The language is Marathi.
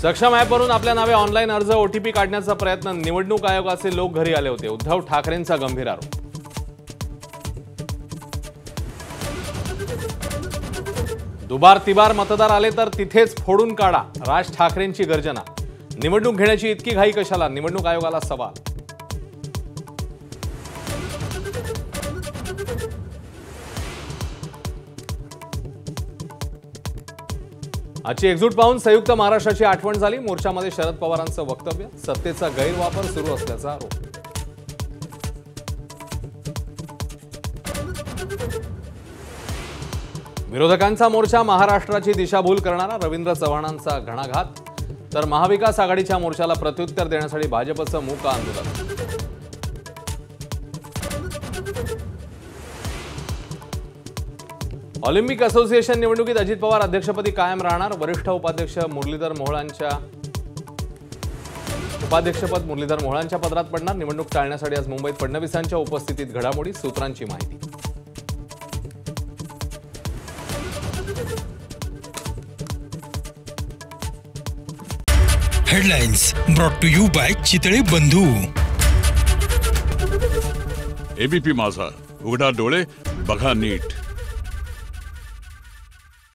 सक्षम ॲपवरून आपल्या नावे ऑनलाईन अर्ज ओटीपी काढण्याचा प्रयत्न, निवडणूक आयोगाचे लोक घरी आले होते, उद्धव ठाकरेंचा गंभीर आरोप. दुबार तिबार मतदार आले तर तिथेच फोडून काढा, राज ठाकरेंची गर्जना. निवडणूक घेण्याची इतकी घाई कशाला, निवडणूक आयोगाला सवाल. आजची एकजूट पाहून संयुक्त महाराष्ट्राची आठवण झाली. मोर्चामध्ये शरद पवारांचं वक्तव्य, सत्तेचा गैरवापर सुरू असल्याचा आरोप. विरोधकांचा मोर्चा महाराष्ट्राची दिशाभूल करणारा, रवींद्र चव्हाणांचा घणाघात. तर महाविकास आघाडीच्या मोर्चाला प्रत्युत्तर देण्यासाठी भाजपचं मूक आंदोलन. ऑलिम्पिक असोसिएशन निवडणुकीत अजित पवार अध्यक्षपदी कायम राहणार. वरिष्ठ उपाध्यक्षपद मुरलीधर मोहोळांच्या पदरात पडणार. निवडणूक टाळण्यासाठी आज मुंबईत फडणवीसांच्या उपस्थितीत घडामोडी, सूत्रांची माहिती. Headlines brought to you by Chitale Bandhu. ABP माझा, उघडा डोळे बघा नीट.